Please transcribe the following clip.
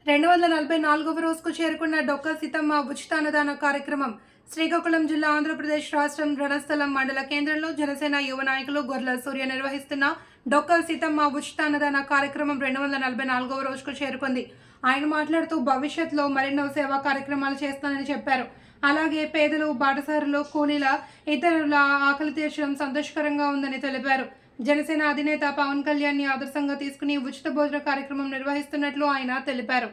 244వ రోజుకు చేరుకున్న డొక్క సీతమ్మ ఉచిత అన్నదాన కార్యక్రమం శ్రీకాకుళం జిల్లా ఆంధ్రప్రదేశ్ రాష్ట్రం రణస్థలం మండల కేంద్రంలో జనసేన యువ నాయకులు గొర్ల సూర్య నిర్వహిస్తున్న డొక్క సీతమ్మ ఉచిత అన్నదాన కార్యక్రమం 244వ రోజుకు చేరుకుంది. ఆయన మాట్లాడుతూ భవిష్యత్తులో మరెన్నో సేవా కార్యక్రమాలు చేస్తానని చెప్పారు. అలాగే పేదలు, బాటసారులు, కూలీల, ఇతరుల ఆకలి తీర్చడం సంతోషకరంగా ఉందని తెలిపారు. జనసేన అధినేత పవన్ కళ్యాణ్ ని ఆదర్శంగా తీసుకుని ఉచిత భోజన కార్యక్రమం నిర్వహిస్తున్నట్లు ఆయన తెలిపారు.